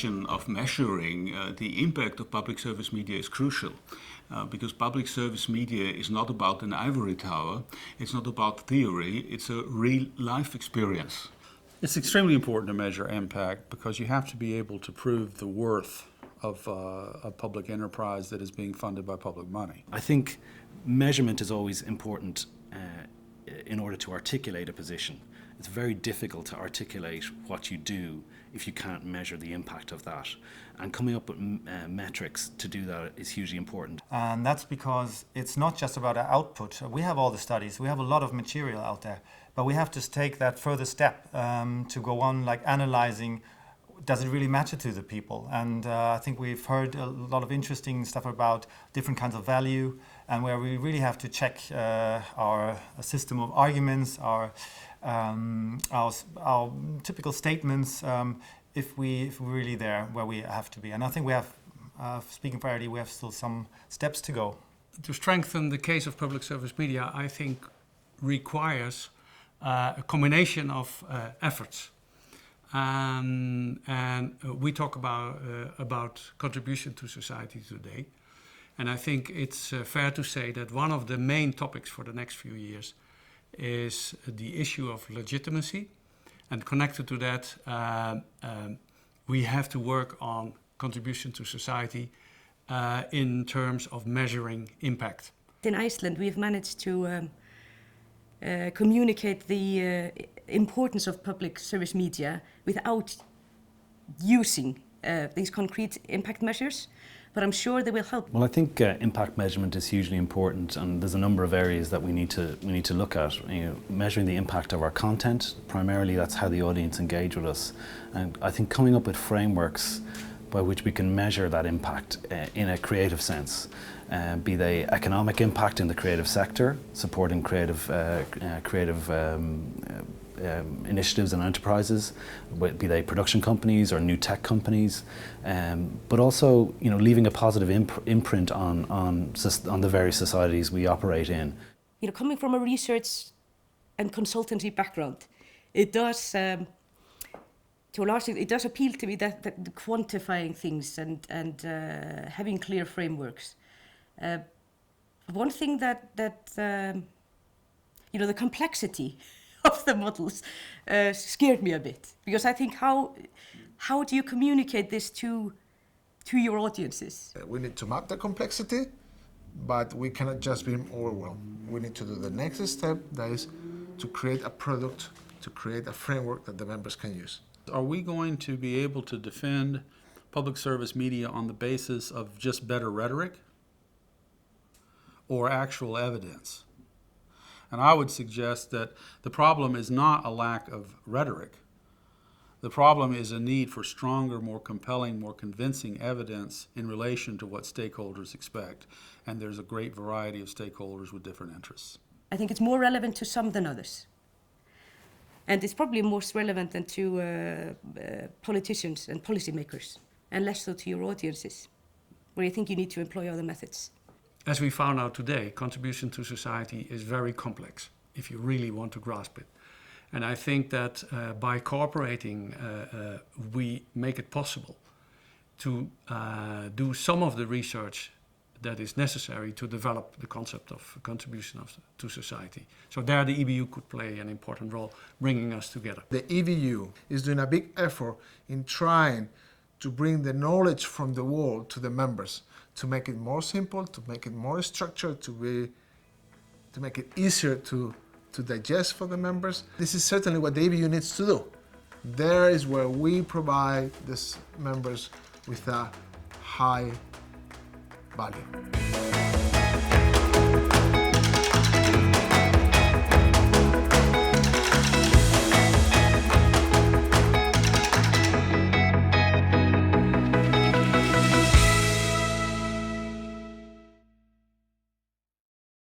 question of measuring the impact of public service media is crucial. Because public service media is not about an ivory tower, it's not about theory, it's a real life experience. It's extremely important to measure impact because you have to be able to prove the worth of a public enterprise that is being funded by public money. I think measurement is always important in order to articulate a position. It's very difficult to articulate what you do if you can't measure the impact of that. And coming up with metrics to do that is hugely important. And that's because it's not just about our output. We have all the studies, we have a lot of material out there, but we have to take that further step to go on like analyzing, does it really matter to the people? And I think we've heard a lot of interesting stuff about different kinds of value, and where we really have to check our system of arguments, our typical statements, if we're really there where we have to be. And I think we have, speaking for IRD, we have still some steps to go. To strengthen the case of public service media, I think requires a combination of efforts. And we talk about contribution to society today. And I think it's fair to say that one of the main topics for the next few years is the issue of legitimacy. And connected to that, we have to work on contribution to society in terms of measuring impact. In Iceland, we've managed to communicate the importance of public service media without using these concrete impact measures. But I'm sure they will help. Well, I think impact measurement is hugely important, and there's a number of areas that we need to look at. You know, measuring the impact of our content, primarily that's how the audience engage with us. And I think coming up with frameworks by which we can measure that impact in a creative sense, be they economic impact in the creative sector, supporting creative initiatives and enterprises, be they production companies or new tech companies, but also, you know, leaving a positive imprint on the various societies we operate in. You know, coming from a research and consultancy background, it does, to a large extent, it does appeal to me that quantifying things and having clear frameworks. One thing that you know, the complexity of the models scared me a bit, because I think how do you communicate this to your audiences? We need to map the complexity, but we cannot just be overwhelmed. We need to do the next step, that is to create a product, to create a framework that the members can use. Are we going to be able to defend public service media on the basis of just better rhetoric or actual evidence? And I would suggest that the problem is not a lack of rhetoric. The problem is a need for stronger, more compelling, more convincing evidence in relation to what stakeholders expect. And there's a great variety of stakeholders with different interests. I think it's more relevant to some than others. And it's probably most relevant than to politicians and policymakers, and less so to your audiences, where you think you need to employ other methods. As we found out today, contribution to society is very complex if you really want to grasp it. And I think that by cooperating, we make it possible to do some of the research that is necessary to develop the concept of contribution to society. So there the EBU could play an important role, bringing us together. The EBU is doing a big effort in trying to bring the knowledge from the world to the members, to make it more simple, to make it more structured, to make it easier to digest for the members. This is certainly what the EBU needs to do. There is where we provide the members with a high value.